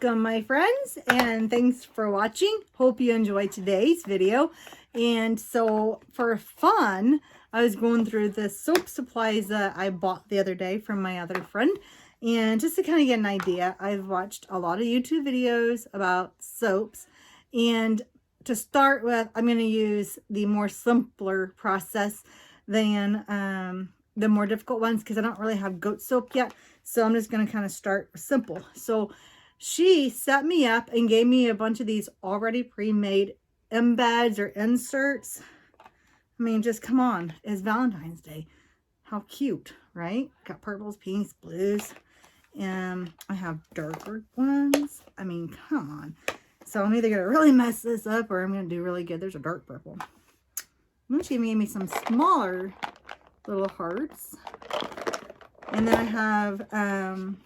Welcome my friends, and thanks for watching. Hope you enjoyed today's video. And so for fun, I was going through the soap supplies that I bought the other day from my other friend. And just to kind of get an idea, I've watched a lot of YouTube videos about soaps. And to start with, I'm going to use the more simpler process than the more difficult ones, because I don't really have goat soap yet. So I'm just going to kind of start simple. So she set me up and gave me a bunch of these already pre-made embeds or inserts. I mean, just come on. It's Valentine's Day. How cute, right? Got purples, pinks, blues. And I have darker ones. I mean, come on. So I'm either going to really mess this up or I'm going to do really good. There's a dark purple. And she made me some smaller little hearts. And then I have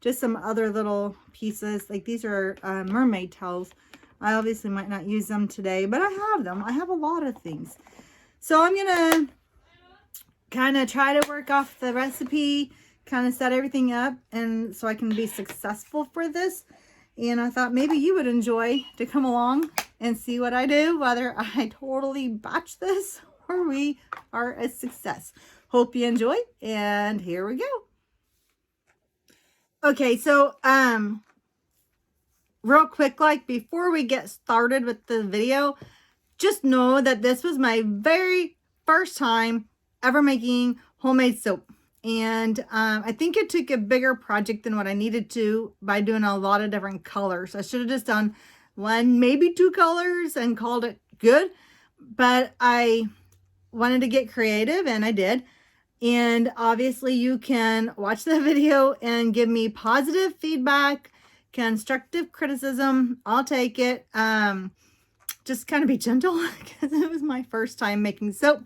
just some other little pieces. Like these are mermaid towels. I obviously might not use them today, but I have them. I have a lot of things. So I'm going to kind of try to work off the recipe, kind of set everything up, and so I can be successful for this. And I thought maybe you would enjoy to come along and see what I do, whether I totally botch this or we are a success. Hope you enjoy, and here we go. Okay, so real quick, like before we get started with the video, just know that this was my very first time ever making homemade soap. And I think it took a bigger project than what I needed to by doing a lot of different colors. I should have just done one, maybe two colors and called it good. But I wanted to get creative, and I did. And obviously you can watch the video and give me positive feedback, constructive criticism. I'll take it. Just kind of be gentle because it was my first time making soap.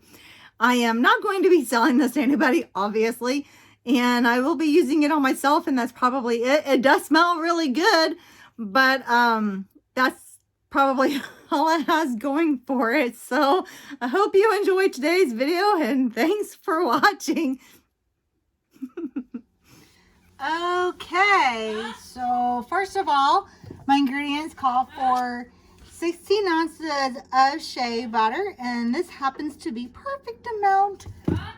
I am not going to be selling this to anybody, obviously, and I will be using it on myself, and that's probably it. It does smell really good, but that's probably all it has going for it. So I hope you enjoyed today's video, and thanks for watching. Okay, so first of all, my ingredients call for 16 ounces of shea butter, and this happens to be perfect amount.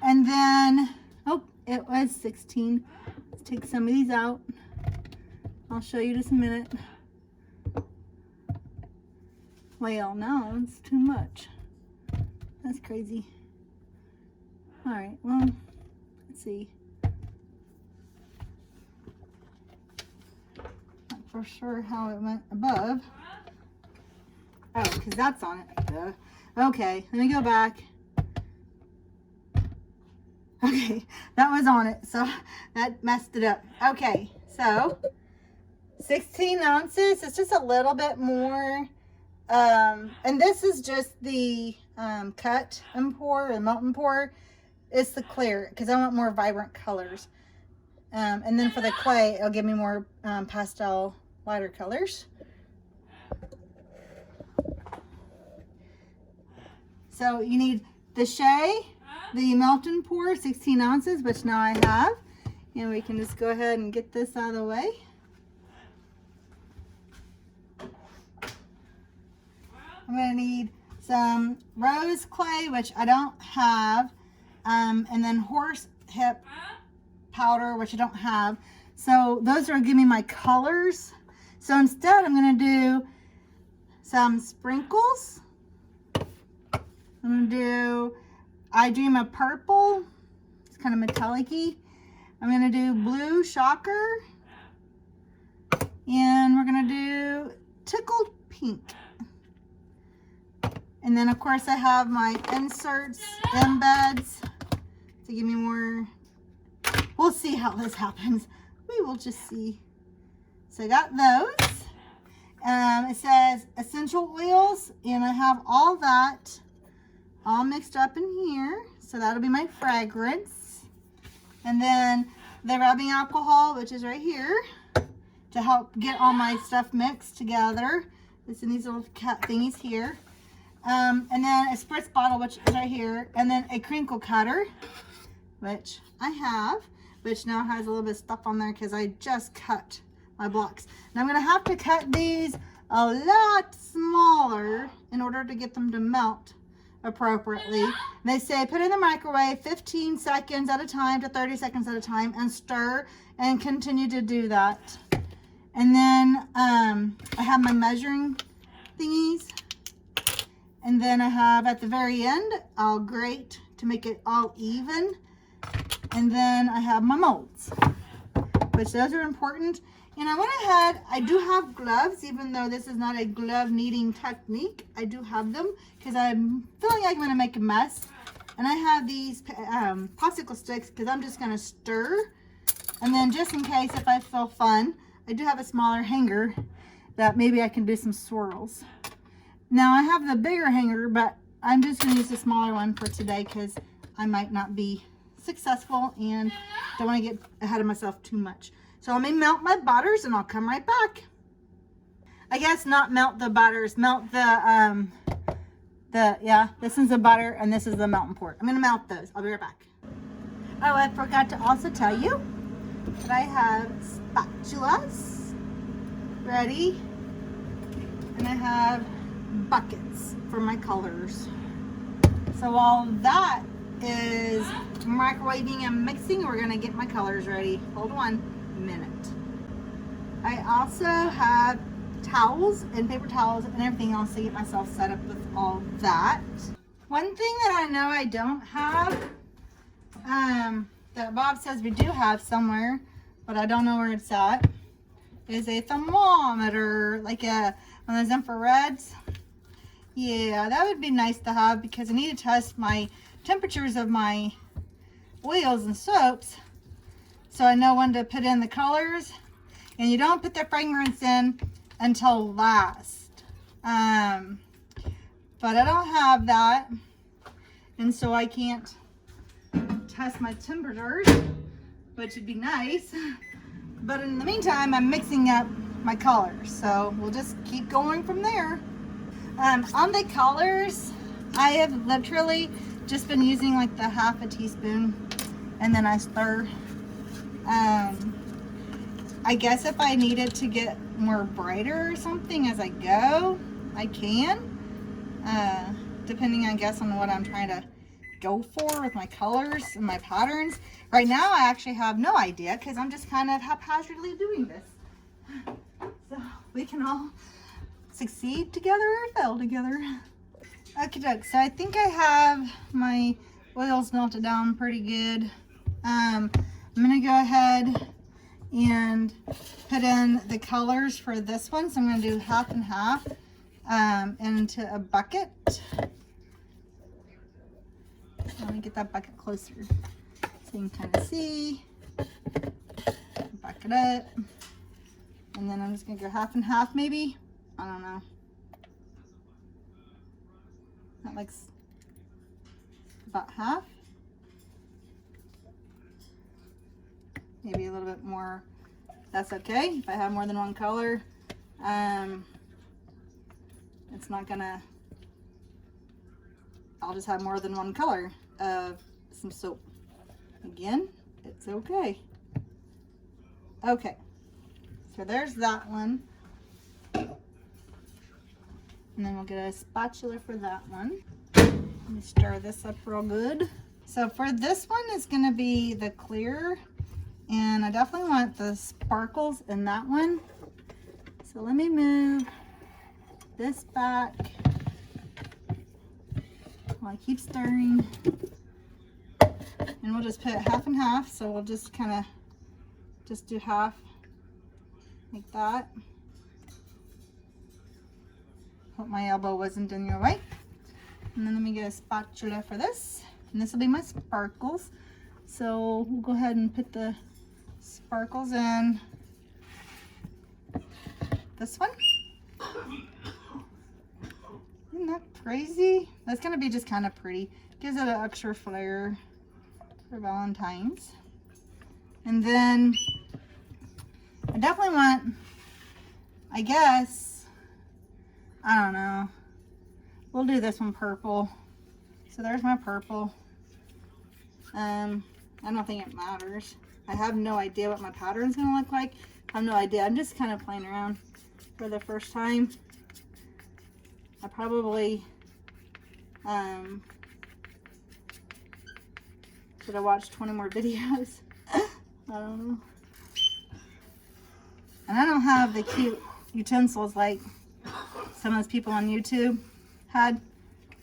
And then, oh, it was 16. Let's take some of these out. I'll show you just a minute. Well, no, it's too much. That's crazy. All right, well, let's see. Not for sure how it went above. Oh, because that's on it. Duh. Okay, let me go back. Okay, that was on it, so that messed it up. Okay, so 16 ounces. It's just a little bit more. And this is just the cut and pour and melt and pour. It's the clear because I want more vibrant colors. And then for the clay, it'll give me more pastel, lighter colors. So you need the shea, the melt and pour, 16 ounces, which now I have. And we can just go ahead and get this out of the way. I'm going to need some rose clay, which I don't have, and then horse hip powder, which I don't have. So those are going to give me my colors. So instead, I'm going to do some sprinkles. I'm going to do I Dream of Purple. It's kind of metallic-y. I'm going to do Blue Shocker. And we're going to do Tickled Pink. And then, of course, I have my inserts, embeds, to give me more. We'll see how this happens. We will just see. So I got those. It says essential oils, and I have all that all mixed up in here. So that'll be my fragrance. And then the rubbing alcohol, which is right here, to help get all my stuff mixed together. It's in these little cat thingies here. And then a spritz bottle, which is right here. And then a crinkle cutter, which I have, which now has a little bit of stuff on there because I just cut my blocks. And I'm going to have to cut these a lot smaller in order to get them to melt appropriately. And they say put in the microwave 15 seconds at a time to 30 seconds at a time and stir and continue to do that. And then I have my measuring thingies. And then I have at the very end, I'll grate to make it all even. And then I have my molds, which those are important. And I went ahead, I do have gloves, even though this is not a glove kneading technique. I do have them because I'm feeling like I'm going to make a mess. And I have these popsicle sticks because I'm just going to stir. And then just in case if I feel fun, I do have a smaller hanger that maybe I can do some swirls. Now I have the bigger hanger, but I'm just going to use the smaller one for today because I might not be successful and don't want to get ahead of myself too much. So let me melt my butters and I'll come right back. I guess not melt the butters, melt the yeah, this is the butter and this is the melting pot. I'm going to melt those. I'll be right back. Oh, I forgot to also tell you that I have spatulas ready and I have buckets for my colors. So while that is microwaving and mixing, we're going to get my colors ready. Hold on minute. I also have towels and paper towels and everything else to get myself set up with all that. One thing that I know I don't have, that Bob says we do have somewhere, but I don't know where it's at, is a thermometer, like one of those infrareds. Yeah, that would be nice to have because I need to test my temperatures of my oils and soaps so I know when to put in the colors. And you don't put the fragrance in until last. But I don't have that, and so I can't test my temperatures, which would be nice. But in the meantime, I'm mixing up my colors, so we'll just keep going from there. On the colors, I have literally just been using like the half a teaspoon and then I stir. I guess if I need it to get more brighter or something as I go, I can, depending I guess on what I'm trying to go for with my colors and my patterns. Right now I actually have no idea because I'm just kind of haphazardly doing this. So we can all succeed together or fail together. Okay, doke. So I think I have my oils melted down pretty good. I'm gonna go ahead and put in the colors for this one. So I'm gonna do half and half into a bucket. Let me get that bucket closer so you can kind of see. Bucket up. And then I'm just gonna go half and half maybe. I don't know. That looks about half. Maybe a little bit more. That's okay. If I have more than one color, it's not gonna, I'll just have more than one color of some soap. Again, it's okay. Okay, so there's that one. And then we'll get a spatula for that one. Let me stir this up real good. So for this one, it's gonna be the clear. And I definitely want the sparkles in that one. So let me move this back while I keep stirring. And we'll just put half and half. So we'll just kind of just do half like that. Hope my elbow wasn't in your way. And then let me get a spatula for this. And this will be my sparkles. So we'll go ahead and put the sparkles in this one. Isn't that crazy? That's gonna be just kind of pretty. Gives it an extra flair for Valentine's. And then I definitely want, I guess, I don't know, we'll do this one purple. So there's my purple. I I don't think it matters. I have no idea what my pattern's gonna look like. I have no idea. I'm just kind of playing around for the first time. I probably should have watched 20 more videos. I don't know. And I don't have the cute utensils like some of those people on YouTube had.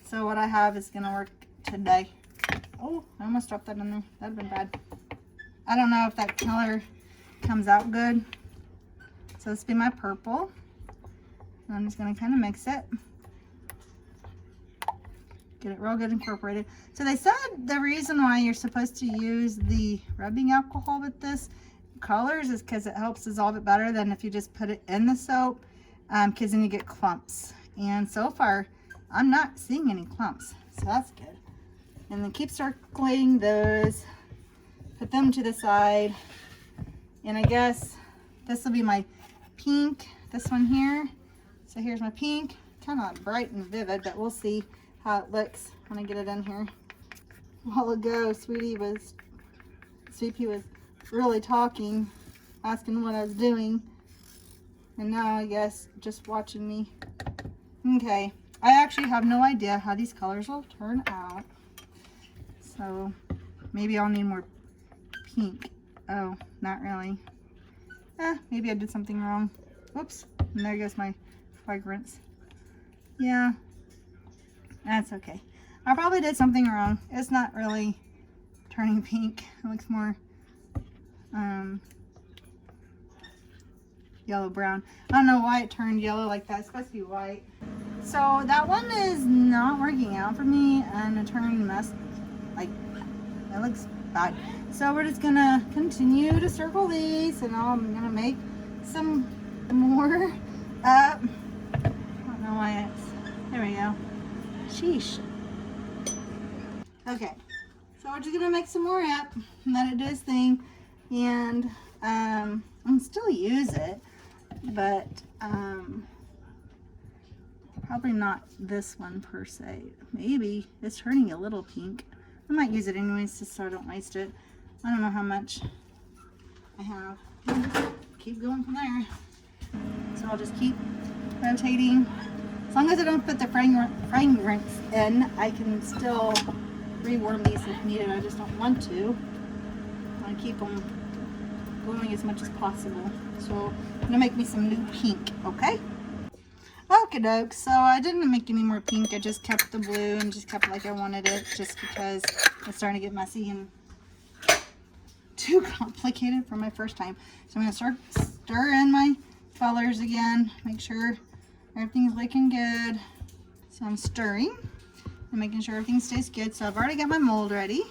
So what I have is gonna work today. Oh, I almost dropped that in there. That'd have been bad. I don't know if that color comes out good. So this will be my purple. And I'm just gonna kind of mix it. Get it real good incorporated. So they said the reason why you're supposed to use the rubbing alcohol with this colors is because it helps dissolve it better than if you just put it in the soap, because then you get clumps. And so far, I'm not seeing any clumps, so that's good. And then keep circling those, put them to the side, and I guess this will be my pink, this one here. So here's my pink, kind of bright and vivid, but we'll see how it looks when I get it in here. A while ago, Sweetie was really talking, asking what I was doing, and now I guess just watching me. Okay, I actually have no idea how these colors will turn out, so maybe I'll need more pink. Oh, not really. Maybe I did something wrong. Whoops, and there goes my fragrance. Yeah, that's okay. I probably did something wrong. It's not really turning pink. It looks more yellow brown. I don't know why it turned yellow like that. It's supposed to be white. So that one is not working out for me, and it turned like it looks bad. So we're just gonna continue to circle these, and I'm gonna make some more up. I don't know why it's, there we go. Sheesh. Okay, so we're just gonna make some more up and let it do its thing, and I can still use it, but probably not this one per se. Maybe it's turning a little pink. I might use it anyways just so I don't waste it. I don't know how much I have. Keep going from there. So I'll just keep rotating. As long as I don't put the fragrance in, I can still rewarm these if needed. I just don't want to. I want to keep them going as much as possible. So I'm gonna make me some new pink, okay? Okie doke, so I didn't make any more pink. I just kept the blue and just kept it like I wanted it, just because it's starting to get messy and too complicated for my first time. So I'm gonna stir in my colors again, make sure everything's looking good. So I'm stirring and making sure everything stays good. So I've already got my mold ready,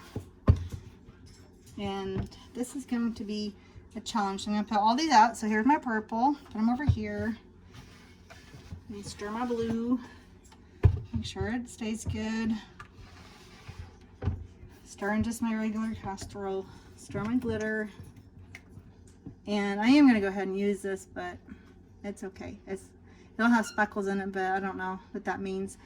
and this is going to be a challenge. So I'm gonna put all these out. So here's my purple, put them over here. And stir my blue, make sure it stays good. Stir in just my regular castor oil, stir my glitter. And I am gonna go ahead and use this, but it's okay. It'll have speckles in it, but I don't know what that means.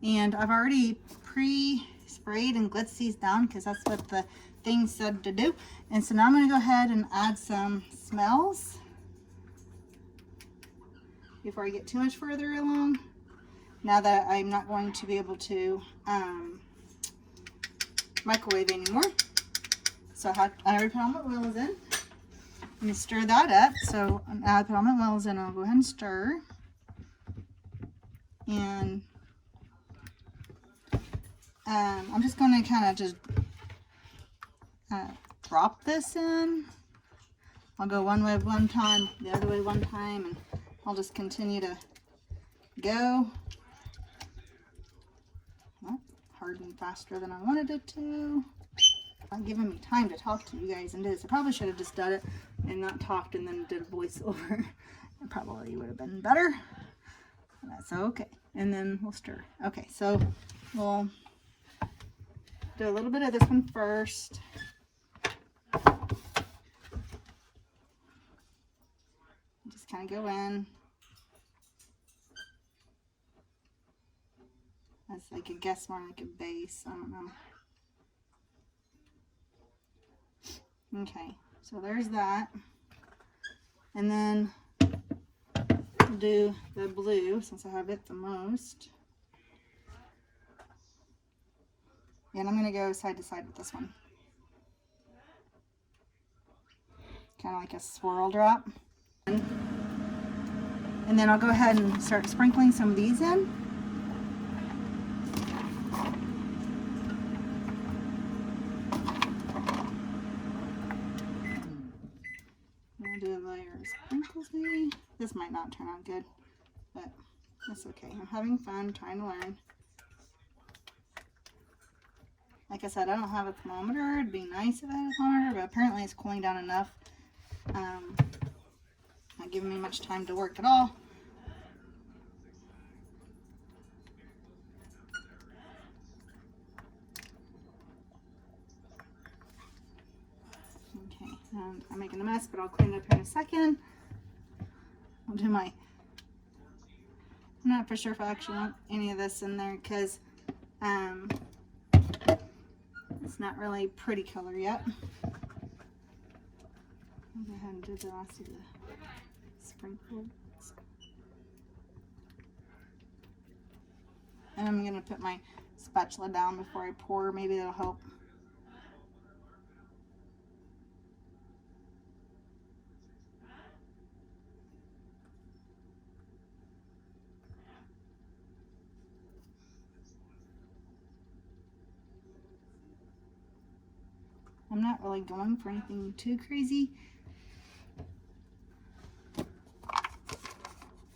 And I've already pre-sprayed and glitzed these down because that's what the thing said to do. And so now I'm gonna go ahead and add some smells before I get too much further along, now that I'm not going to be able to microwave anymore. So I already put all my oils in. Let me stir that up. So now I put all my oils in, I'll go ahead and stir. And I'm just going to kind of just drop this in. I'll go one way one time, the other way one time, and I'll just continue to go. Well, hardened faster than I wanted it to. Not giving me time to talk to you guys and do this. I probably should have just done it and not talked and then did a voiceover. It probably would have been better. That's okay. And then we'll stir. Okay, so we'll do a little bit of this one first. Just kind of go in. That's like, I guess, more like a base. I don't know. Okay, so there's that. And then I'll do the blue since I have it the most. And I'm going to go side to side with this one. Kind of like a swirl drop. And then I'll go ahead and start sprinkling some of these in. I'll do a layer of sprinkles maybe. This might not turn out good, but that's okay. I'm having fun trying to learn. Like I said, I don't have a thermometer. It'd be nice if I had a thermometer, but apparently it's cooling down enough. Not giving me much time to work at all. Okay, and I'm making a mess, but I'll clean it up here in a second. I'll do my... I'm not for sure if I actually want any of this in there because it's not really pretty color yet. I'll go ahead and do the last of the sprinkles. And I'm going to put my spatula down before I pour. Maybe that'll help. I'm not really going for anything too crazy.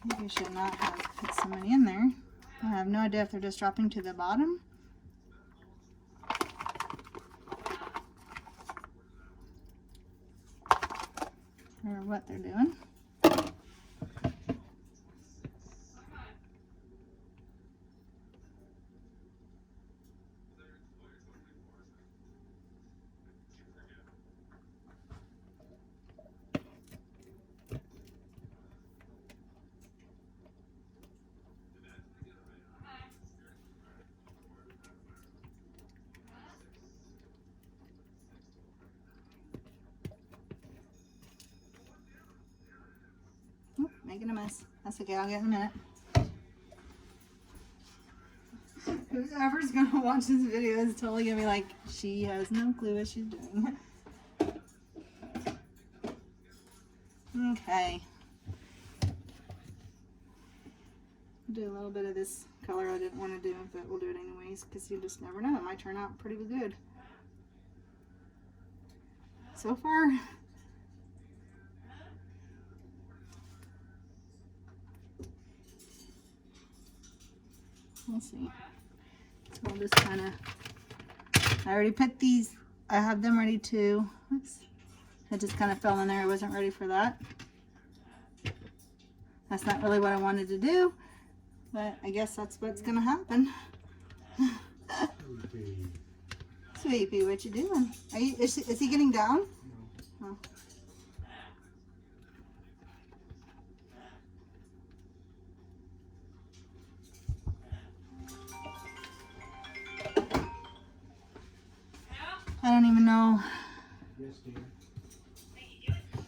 Maybe I should not have put so many in there. I have no idea if they're just dropping to the bottom. Or what they're doing. Making a mess. That's okay, I'll get in a minute. Whoever's gonna watch this video is totally gonna be like, she has no clue what she's doing. Okay. Do a little bit of this color I didn't want to do, but we'll do it anyways because you just never know. It might turn out pretty good. So far, we'll see. So I'll just kind of, I already put these, I have them ready to, oops, it just kind of fell in there. I wasn't ready for that. That's not really what I wanted to do, but I guess that's what's going to happen. Sweepy, what you doing? Are you, is he getting down? No. Oh. I don't even know. Yes, dear. She's being a YouTube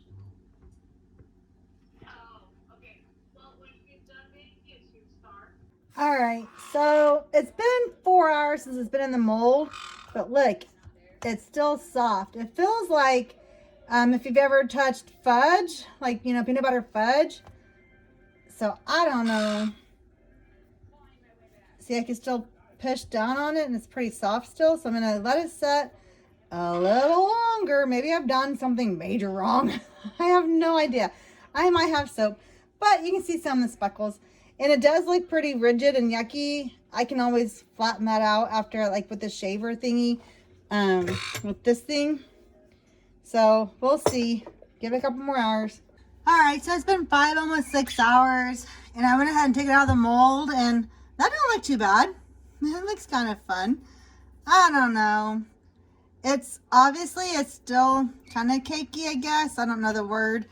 star. Oh, okay. Well, when she's done being a YouTube star. All right, so it's been 4 hours since it's been in the mold, but look, it's still soft. It feels like if you've ever touched fudge, like, you know, peanut butter fudge. So I don't know. See, I can still push down on it and it's pretty soft still. So I'm going to let it set a little longer. Maybe I've done something major wrong. I have no idea. I might have soap, but you can see some of the speckles. And it does look pretty rigid and yucky. I can always flatten that out after, like with the shaver thingy, with this thing. So we'll see. Give it a couple more hours. All right, so it's been 5, almost 6 hours, and I went ahead and took it out of the mold, and that don't look too bad. It looks kind of fun. I don't know. It's obviously, it's still kind of cakey, I guess. I don't know the word.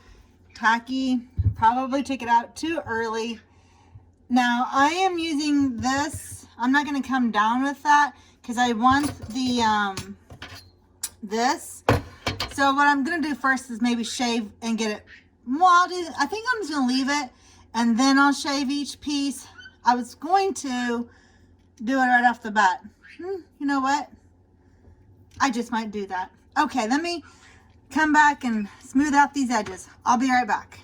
Tacky. Probably took it out too early. Now I am using this. I'm not going to come down with that because I want the this. So what I'm going to do first is maybe shave and get it. Well, I think I'm just going to leave it and then I'll shave each piece. I was going to do it right off the bat. You know what? I just might do that. Okay, let me come back and smooth out these edges. I'll be right back.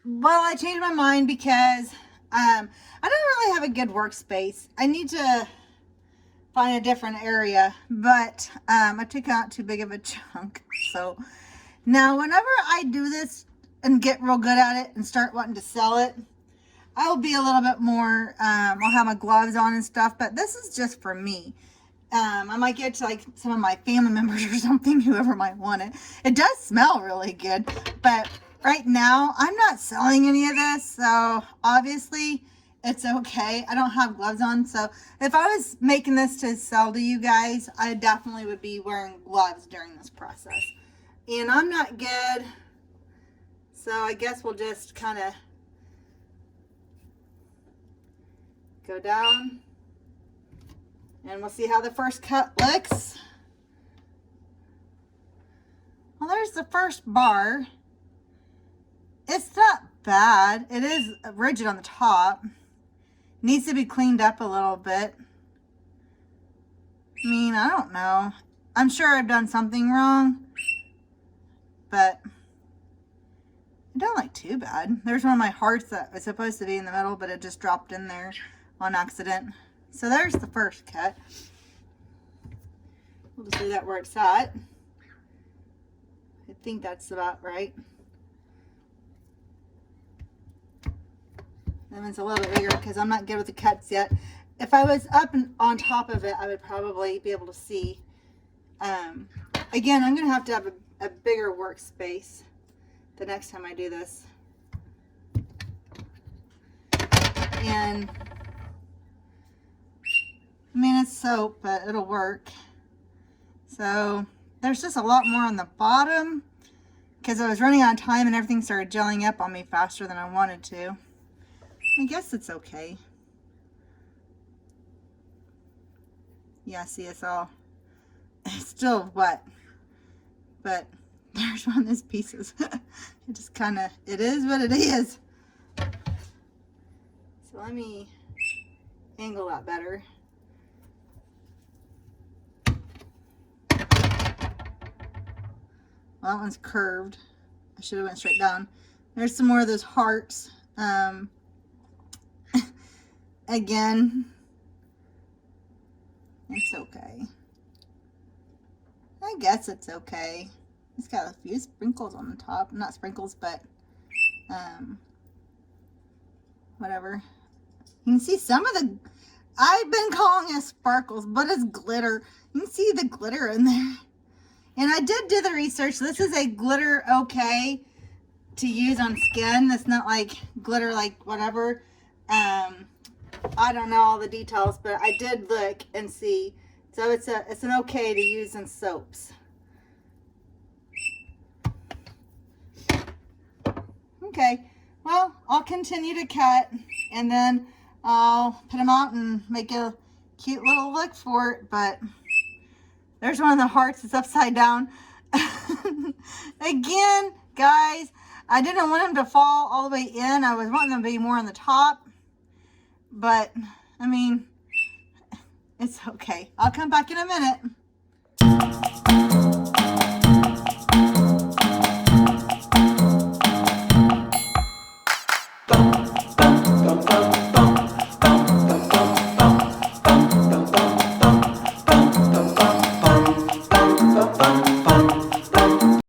Well, I changed my mind because I don't really have a good workspace. I need to find a different area, but I took out too big of a chunk. So now whenever I do this and get real good at it and start wanting to sell it, I'll be a little bit more, I'll have my gloves on and stuff, but this is just for me. I might get to like some of my family members or something, whoever might want it. It does smell really good, but right now I'm not selling any of this, so obviously it's okay. I don't have gloves on, so if I was making this to sell to you guys, I definitely would be wearing gloves during this process. And I'm not good, so I guess we'll just kind of go down and we'll see how the first cut looks. Well, there's the first bar. It's not bad. It is rigid on the top. Needs to be cleaned up a little bit. I mean, I don't know. I'm sure I've done something wrong, but it don't look too bad. There's one of my hearts that was supposed to be in the middle, but it just dropped in there on accident. So there's the first cut. We'll just do that where it's at. I think that's about right. That one's a little bit bigger because I'm not good with the cuts yet. If I was up and on top of it, I would probably be able to see. Again, I'm going to have a bigger workspace the next time I do this. And I mean, it's soap, but it'll work. So there's just a lot more on the bottom because I was running out of time and everything started gelling up on me faster than I wanted to. I guess it's okay. Yeah, see, it's still wet, but there's one of those pieces. It just kind of, it is what it is. So let me angle that better. Well, that one's curved. I should have went straight down. There's some more of those hearts. Again, it's okay. I guess it's okay. It's got a few sprinkles on the top. Not sprinkles, but whatever. You can see some of the, I've been calling it sparkles, but it's glitter. You can see the glitter in there. And I did do the research. This is a glitter okay to use on skin. It's not like glitter like whatever. I don't know all the details, but I did look and see. So it's an okay to use in soaps. Okay, well, I'll continue to cut and then I'll put them out and make a cute little look for it, but there's one of the hearts that's upside down. Again, guys, I didn't want them to fall all the way in. I was wanting them to be more on the top. But, I mean, it's okay. I'll come back in a minute.